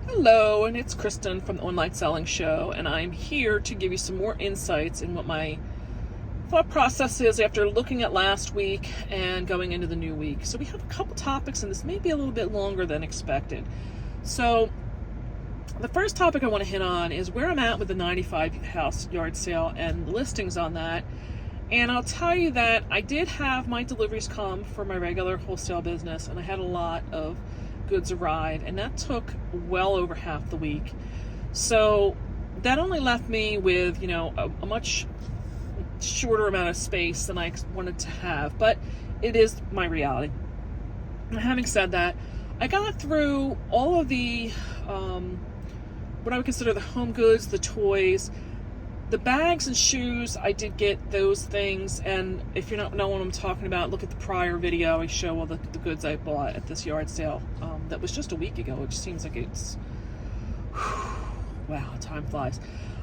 Hello, and it's Kristen from the Online Selling Show, and I'm here to give you some more insights in what my thought process is after looking at last week and going into the new week. So we have a couple topics, and this may be a little bit longer than expected. So the first topic I want to hit on is where I'm at with the 95 house yard sale and the listings on that. And I'll tell you that I did have my deliveries come for my regular wholesale business, and I had a lot of goods arrive, and that took well over half the week. So that only left me with, a much shorter amount of space than I wanted to have, but it is my reality. And having said that, I got through all of the, what I would consider the home goods, the toys, the bags and shoes. I did get those things, and if you don't know what I'm talking about, look at the prior video. I show all the goods I bought at this yard sale. That was just a week ago, which seems like it's wow, time flies.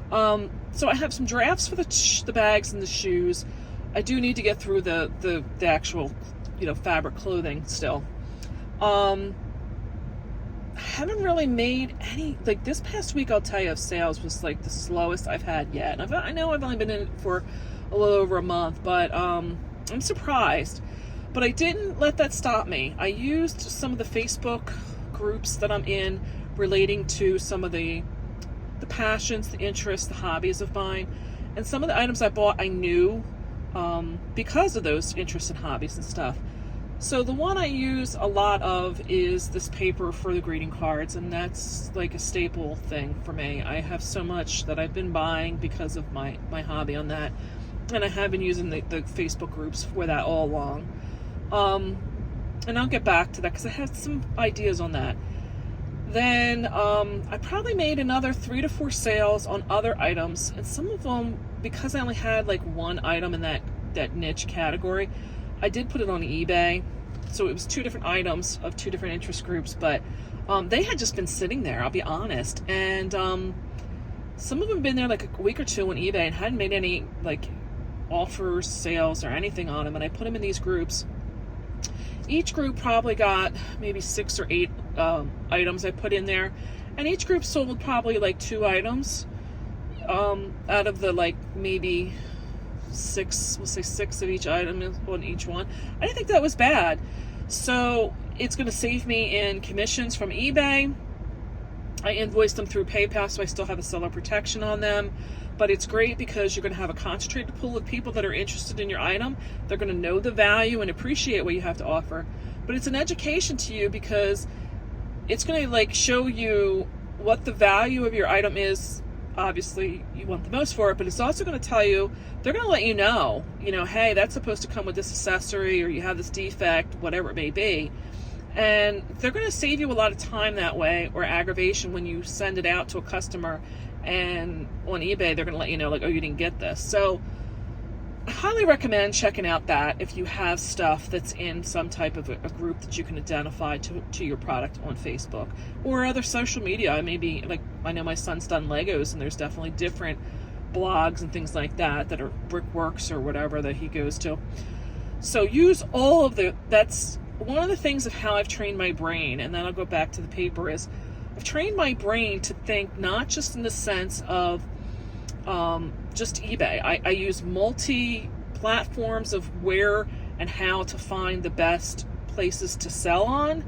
So I have some drafts for the bags and the shoes. I do need to get through the actual fabric clothing still. Haven't really made any, like this past week, I'll tell you, of sales was like the slowest I've had yet. And I know I've only been in it for a little over a month, but I'm surprised. But I didn't let that stop me. I used some of the Facebook groups that I'm in relating to some of the passions, the interests, the hobbies of mine. And some of the items I bought I knew because of those interests and hobbies and stuff. So the one I use a lot of is this paper for the greeting cards, and that's like a staple thing for me. I have so much that I've been buying because of my hobby on that, and I have been using the Facebook groups for that all along. And I'll get back to that because I have some ideas on that. Then I probably made another 3 to 4 sales on other items, and some of them, because I only had like one item in that niche category, I did put it on eBay. So it was 2 different items of 2 different interest groups, but they had just been sitting there, I'll be honest. And some of them been there like a week or two on eBay and hadn't made any like offers, sales, or anything on them. And I put them in these groups. Each group probably got maybe 6 or 8 items I put in there. And each group sold probably like 2 items out of the like maybe 6, we'll say 6 of each item on each one. I didn't think that was bad. So it's going to save me in commissions from eBay. I invoiced them through PayPal, so I still have a seller protection on them. But it's great because you're going to have a concentrated pool of people that are interested in your item. They're going to know the value and appreciate what you have to offer. But it's an education to you because it's going to like show you what the value of your item is. Obviously you want the most for it, but it's also going to tell you, they're going to let you know, hey, that's supposed to come with this accessory, or you have this defect, whatever it may be. And they're going to save you a lot of time that way, or aggravation when you send it out to a customer, and on eBay they're going to let you know like, oh, you didn't get this. So I highly recommend checking out that if you have stuff that's in some type of a group that you can identify to your product on Facebook or other social media. Maybe like, I know my son's done Legos, and there's definitely different blogs and things like that are Brickworks or whatever that he goes to. So use all of that's one of the things of how I've trained my brain. And then I'll go back to the paper is I've trained my brain to think not just in the sense of just eBay. I use multi-platforms of where and how to find the best places to sell on,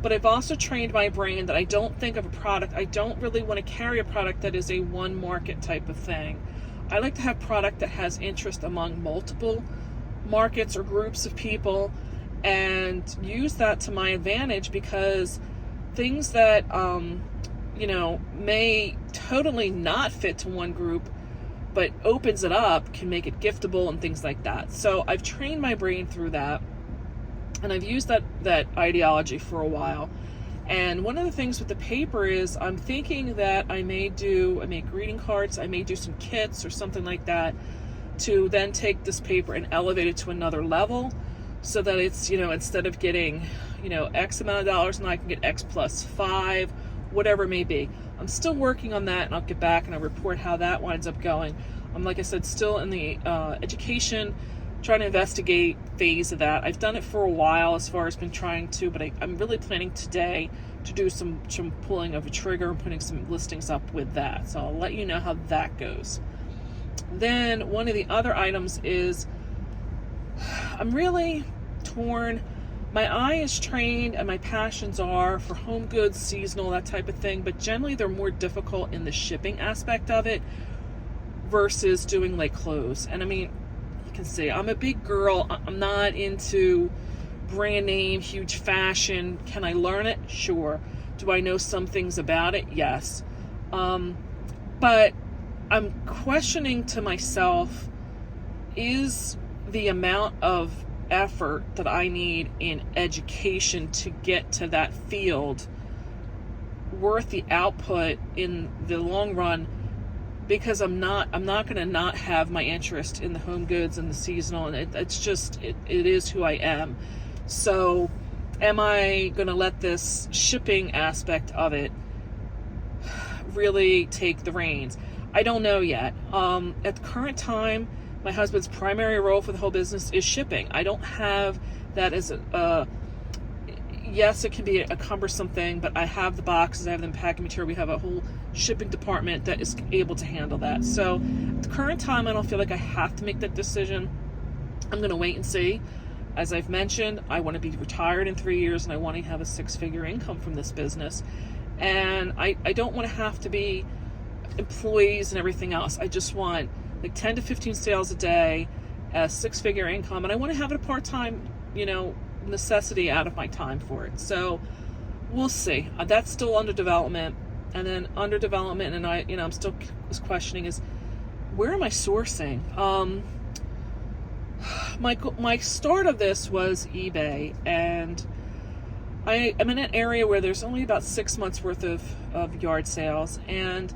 but I've also trained my brain that I don't think of a product. I don't really want to carry a product that is a one market type of thing. I like to have product that has interest among multiple markets or groups of people, and use that to my advantage, because things that may totally not fit to one group but opens it up can make it giftable and things like that. So I've trained my brain through that, and I've used that ideology for a while. And one of the things with the paper is I'm thinking that I make greeting cards, I may do some kits or something like that to then take this paper and elevate it to another level, so that it's, instead of getting, X amount of dollars, now I can get X plus 5, whatever it may be. I'm still working on that, and I'll get back and I'll report how that winds up going. I'm, like I said, still in the education trying to investigate phase of that. I've done it for a while as far as been trying to, but I'm really planning today to do some pulling of a trigger and putting some listings up with that. So I'll let you know how that goes. Then one of the other items is I'm really torn. My eye is trained and my passions are for home goods, seasonal, that type of thing, but generally they're more difficult in the shipping aspect of it versus doing like clothes. And I mean, you can see I'm a big girl. I'm not into brand name, huge fashion. Can I learn it? Sure. Do I know some things about it? Yes. But I'm questioning to myself, is the amount of effort that I need in education to get to that field worth the output in the long run? Because I'm not going to not have my interest in the home goods and the seasonal, and it's just it is who I am. So am I going to let this shipping aspect of it really take the reins? I don't know yet. At the current time, my husband's primary role for the whole business is shipping. I don't have that as yes, it can be a cumbersome thing, but I have the boxes, I have the packing material. We have a whole shipping department that is able to handle that. So at the current time, I don't feel like I have to make that decision. I'm going to wait and see. As I've mentioned, I want to be retired in 3 years and I want to have a 6-figure income from this business. And I don't want to have to be employees and everything else. I just want like 10 to 15 sales a day, a 6-figure income, and I want to have it a part-time, necessity out of my time for it. So we'll see. That's still under development. And then under development, and I'm still questioning is, where am I sourcing? My start of this was eBay, and I'm in an area where there's only about 6 months worth of yard sales, and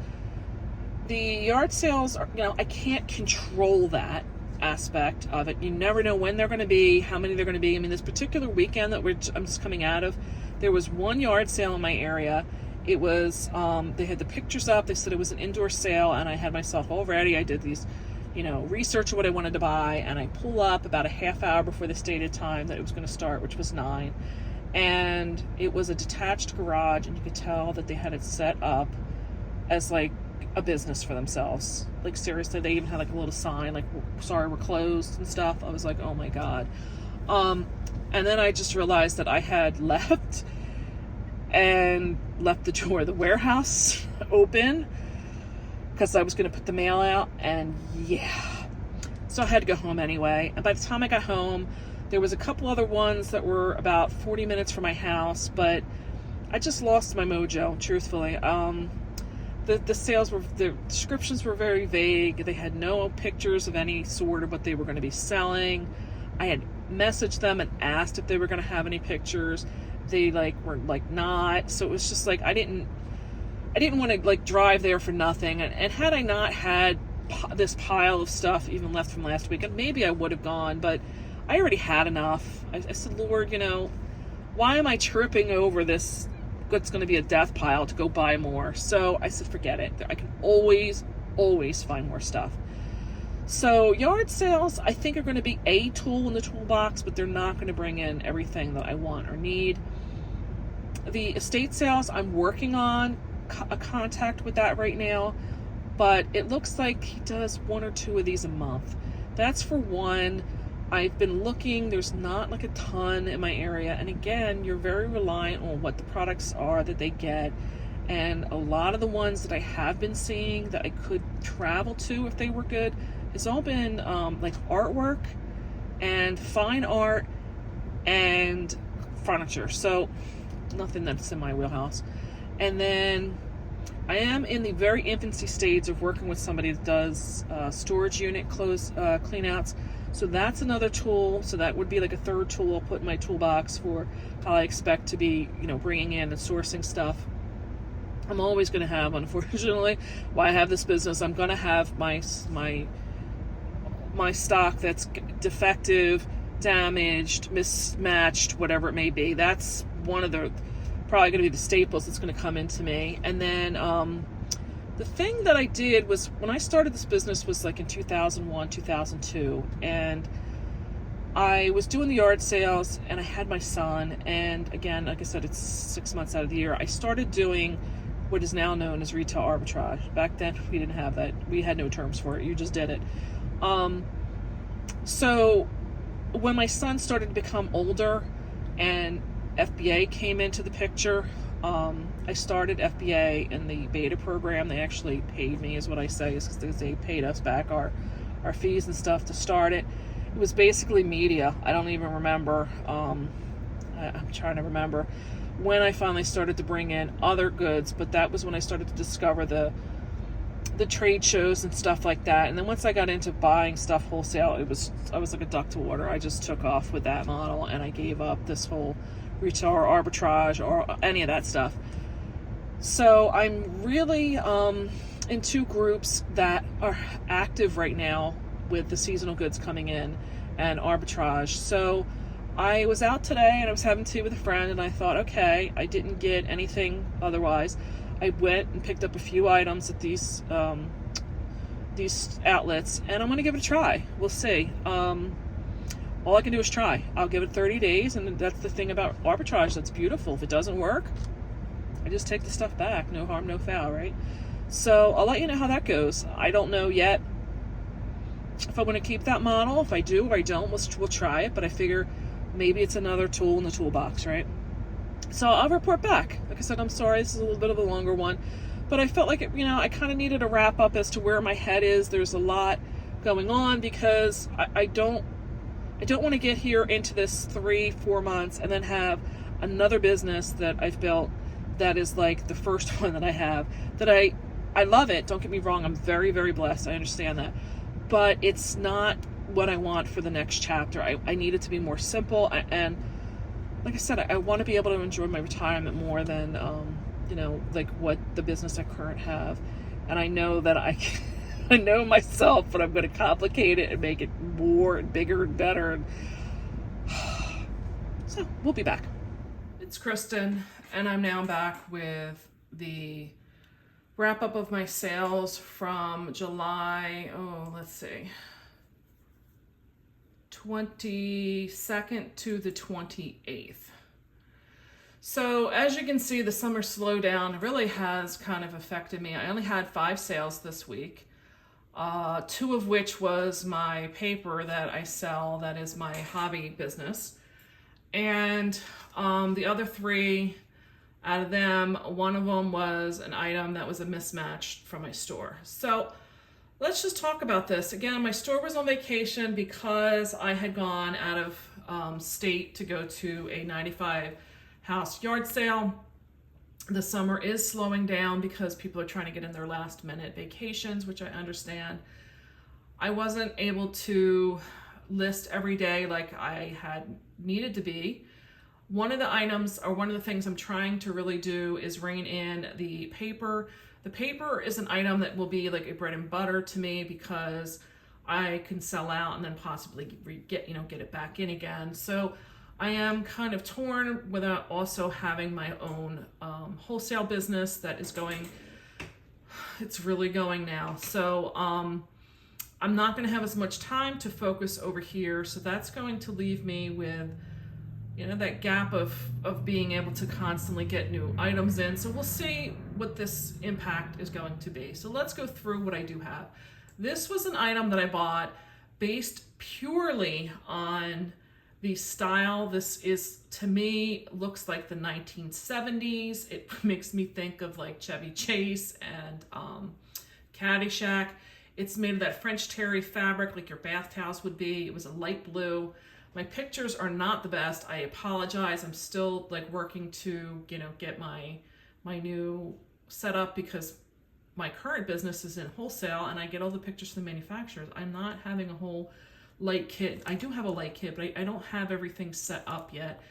the yard sales are, I can't control that aspect of it. You never know when they're going to be, how many they're going to be. I mean, this particular weekend that I'm just coming out of, there was one yard sale in my area. It was, they had the pictures up. They said it was an indoor sale, and I had myself all ready. I did these, research of what I wanted to buy, and I pull up about a half hour before the stated time that it was going to start, which was 9. And it was a detached garage, and you could tell that they had it set up as like a business for themselves. Like seriously, they even had like a little sign like, sorry, we're closed and stuff. I was like, oh my God. And then I just realized that I had left the door of the warehouse open because I was going to put the mail out, and so I had to go home anyway. And by the time I got home, there was a couple other ones that were about 40 minutes from my house, but I just lost my mojo, truthfully. The sales the descriptions were very vague. They had no pictures of any sort of what they were going to be selling. I had messaged them and asked if they were going to have any pictures. They were not. So it was just like I didn't want to drive there for nothing. And had I not had this pile of stuff even left from last week, maybe I would have gone. But I already had enough. I said, Lord, why am I tripping over this? It's going to be a death pile to go buy more. So I said, forget it. I can always find more stuff. So yard sales, I think, are going to be a tool in the toolbox, but they're not going to bring in everything that I want or need. The estate sales, I'm working on a contact with that right now, but it looks like he does 1 or 2 of these a month. That's for one. I've been looking, there's not a ton in my area, and again, you're very reliant on what the products are that they get, and a lot of the ones that I have been seeing that I could travel to if they were good, it's all been artwork and fine art and furniture, so nothing that's in my wheelhouse. And then I am in the very infancy stage of working with somebody that does storage unit clean outs. So that's another tool. So that would be like a third tool I'll put in my toolbox for how I expect to be, bringing in and sourcing stuff. I'm always going to have, unfortunately, why I have this business, I'm going to have my stock that's defective, damaged, mismatched, whatever it may be. That's one of the probably going to be the staples that's going to come into me. And then the thing that I did was, when I started this business was in 2001, 2002, and I was doing the yard sales and I had my son, and again, like I said, it's 6 months out of the year. I started doing what is now known as retail arbitrage. Back then, we didn't have that. We had no terms for it. You just did it. So when my son started to become older and FBA came into the picture, I started FBA in the beta program. They actually paid me, is what I say, is because they paid us back our fees and stuff to start it. It was basically media. I don't even remember. I'm trying to remember when I finally started to bring in other goods, but that was when I started to discover the trade shows and stuff like that. And then once I got into buying stuff wholesale, I was like a duck to water. I just took off with that model, and I gave up this whole retail or arbitrage or any of that stuff. So I'm really in two groups that are active right now with the seasonal goods coming in and arbitrage. So I was out today and I was having tea with a friend, and I thought, okay, I didn't get anything otherwise. I went and picked up a few items at these outlets, and I'm going to give it a try. We'll see. All I can do is try. I'll give it 30 days, and that's the thing about arbitrage that's beautiful. If it doesn't work, I just take the stuff back. No harm, no foul, right? So I'll let you know how that goes. I don't know yet if I want to keep that model. If I do or I don't, we'll try it, but I figure maybe it's another tool in the toolbox, right? So I'll report back. Like I said, I'm sorry, this is a little bit of a longer one, but I felt like it, I kind of needed a wrap up as to where my head is. There's a lot going on because I don't want to get here into this 3-4 months and then have another business that I've built that is like the first one that I have, that I love it. Don't get me wrong. I'm very, very blessed. I understand that, but it's not what I want for the next chapter. I need it to be more simple. And like I said, I want to be able to enjoy my retirement more than, like what the business I currently have. And I know that I know myself, but I'm going to complicate it and make it more and bigger and better. So we'll be back. It's Kristen, and I'm now back with the wrap up of my sales from July, 22nd to the 28th. So as you can see, the summer slowdown really has kind of affected me. I only had 5 sales this week, 2 of which was my paper that I sell, that is my hobby business. And the other 3 out of them, one of them was an item that was a mismatch from my store. So let's just talk about this. Again, my store was on vacation because I had gone out of state to go to a 95 house yard sale. The summer is slowing down because people are trying to get in their last minute vacations, which I understand. I wasn't able to list every day like I had needed to be. One of the items, or one of the things I'm trying to really do, is rein in the paper. The paper is an item that will be like a bread and butter to me because I can sell out and then possibly get it back in again. So I am kind of torn without also having my own wholesale business that is going, it's really going now. So I'm not going to have as much time to focus over here. So that's going to leave me with that gap of being able to constantly get new items in. So we'll see what this impact is going to be. So let's go through what I do have. This was an item that I bought based purely on the style. This is, to me, looks like the 1970s. It makes me think of like Chevy Chase and Caddyshack. It's made of that French terry fabric like your bath towels would be. It was a light blue. My pictures are not the best. I apologize. I'm still like working to, get my new setup because my current business is in wholesale and I get all the pictures from the manufacturers. I'm not having a whole light kit. I do have a light kit, but I don't have everything set up yet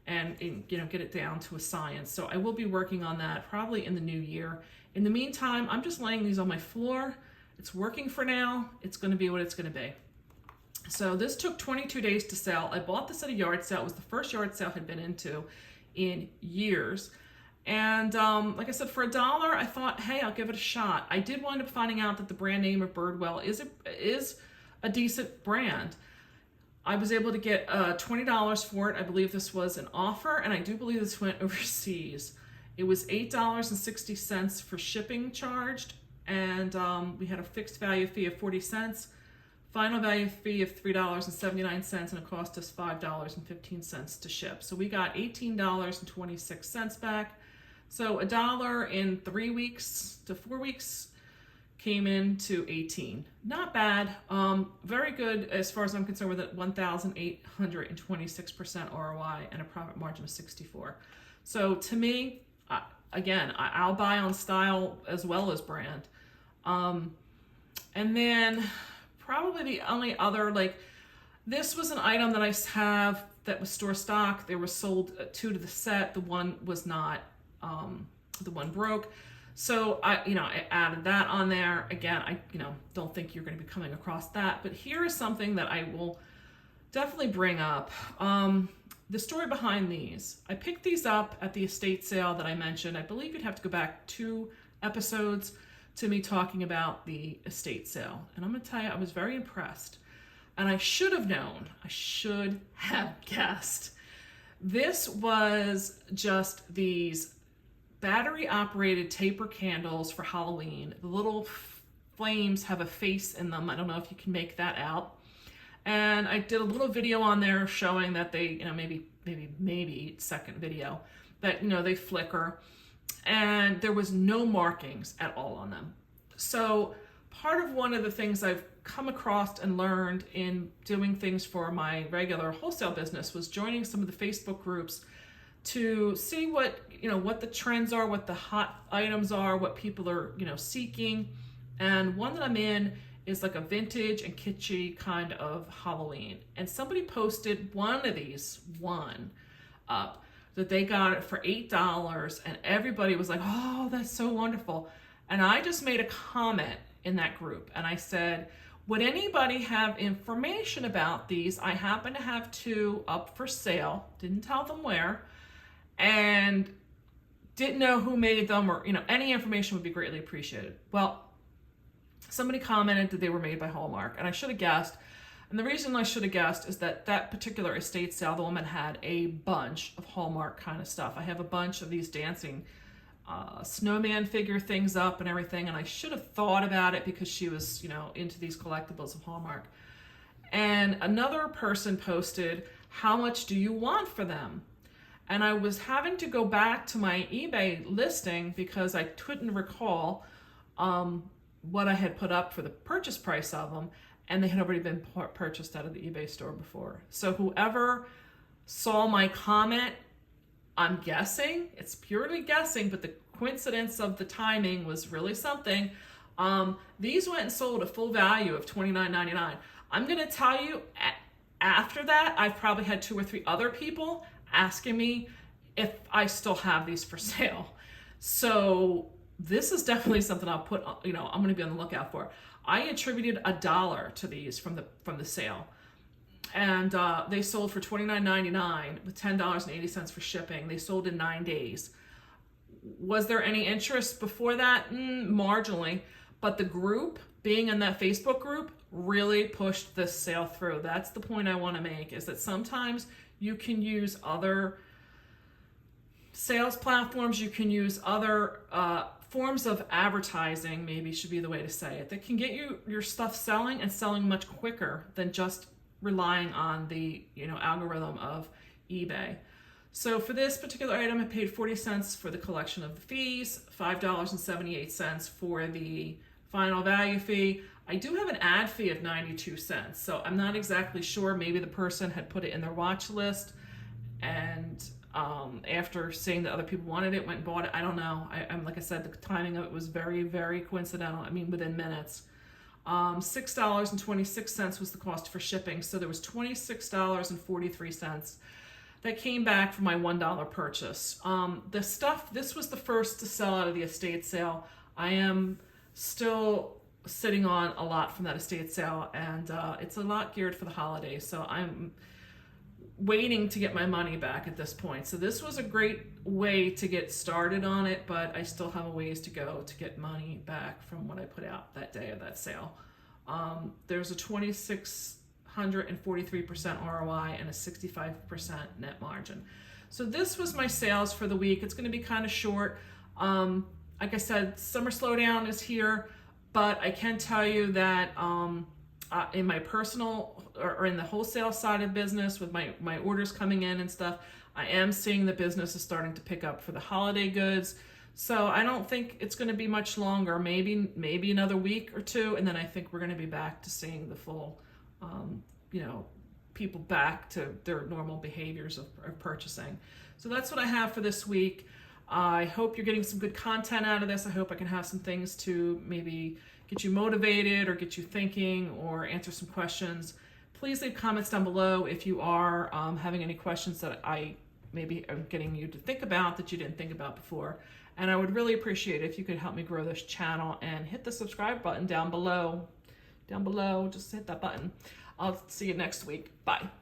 and get it down to a science. So I will be working on that probably in the new year. In the meantime, I'm just laying these on my floor. It's working for now. It's going to be what it's going to be. So this took 22 days to sell. I bought this at a yard sale. It was the first yard sale I'd been into in years. And like I said, for $1, I thought, hey, I'll give it a shot. I did wind up finding out that the brand name of Birdwell is a decent brand. I was able to get $20 for it. I believe this was an offer, and I do believe this went overseas. It was $8.60 for shipping charged, and we had a fixed value fee of 40 cents, final value fee of $3.79, and it cost us $5.15 to ship. So we got $18.26 back. So $1 in 3 weeks to 4 weeks came in to 18. Not bad. Very good as far as I'm concerned with it. 1,826% ROI and a profit margin of 64. So to me, again, I'll buy on style as well as brand. And then probably the only other, like, this was an item that I have that was store stock. They were sold 2 to the set. The one was not. The one broke. So I added that on there. Again, I don't think you're going to be coming across that, but here is something that I will definitely bring up. The story behind these. I picked these up at the estate sale that I mentioned. I believe you'd have to go back 2 episodes to me talking about the estate sale. And I'm going to tell you, I was very impressed. And I should have known. I should have guessed. This was just these battery-operated taper candles for Halloween. The little flames have a face in them. I don't know if you can make that out. And I did a little video on there showing that they, maybe second video, that, they flicker. And there was no markings at all on them. So part of one of the things I've come across and learned in doing things for my regular wholesale business was joining some of the Facebook groups to see what the trends are, what the hot items are, what people are, seeking. And one that I'm in is like a vintage and kitschy kind of Halloween. And somebody posted one of these, up, that they got it for $8, and everybody was like, oh, that's so wonderful. And I just made a comment in that group, and I said, would anybody have information about these? I happen to have 2 up for sale, didn't tell them where, and didn't know who made them, or any information would be greatly appreciated. Well, somebody commented that they were made by Hallmark, and I should have guessed. And the reason I should have guessed is that particular estate sale, the woman had a bunch of Hallmark kind of stuff. I have a bunch of these dancing snowman figure things up and everything, and I should have thought about it because she was, into these collectibles of Hallmark. And another person posted, how much do you want for them? And I was having to go back to my eBay listing because I couldn't recall what I had put up for the purchase price of them, and they had already been purchased out of the eBay store before. So whoever saw my comment, I'm guessing, it's purely guessing, but the coincidence of the timing was really something. These went and sold a full value of $29.99. I'm going to tell you, after that, I've probably had 2 or 3 other people asking me if I still have these for sale. So this is definitely something I'll put, I'm going to be on the lookout for. I attributed $1 to these from the sale. And they sold for $29.99 with $10.80 for shipping. They sold in 9 days. Was there any interest before that? Marginally. But the group, being in that Facebook group, really pushed this sale through. That's the point I want to make, is that sometimes you can use other sales platforms, you can use other forms of advertising, maybe should be the way to say it, that can get your stuff selling and selling much quicker than just relying on the algorithm of eBay. So for this particular item, I paid 40 cents for the collection of the fees, $5.78 for the final value fee. I do have an ad fee of 92 cents, so I'm not exactly sure. Maybe the person had put it in their watch list, and after seeing that other people wanted it, went and bought it. I don't know. I'm like I said, the timing of it was very, very coincidental. I mean, within minutes. $6.26 was the cost for shipping, so there was $26.43 that came back for my $1 purchase. This was the first to sell out of the estate sale. I am still sitting on a lot from that estate sale, and it's a lot geared for the holidays, so I'm waiting to get my money back at this point. So this was a great way to get started on it, but I still have a ways to go to get money back from what I put out that day of that sale. There's a $2,600 143% ROI and a 65% net margin. So this was my sales for the week. It's going to be kind of short. Like I said, summer slowdown is here, but I can tell you that in my personal or in the wholesale side of business with my orders coming in and stuff, I am seeing the business is starting to pick up for the holiday goods. So I don't think it's going to be much longer, maybe another week or two, and then I think we're going to be back to seeing the full, people back to their normal behaviors of purchasing. So that's what I have for this week. I hope you're getting some good content out of this. I hope I can have some things to maybe get you motivated or get you thinking or answer some questions. Please leave comments down below if you are having any questions that I maybe am getting you to think about that you didn't think about before. And I would really appreciate it if you could help me grow this channel and hit the subscribe button down below. Just hit that button. I'll see you next week. Bye.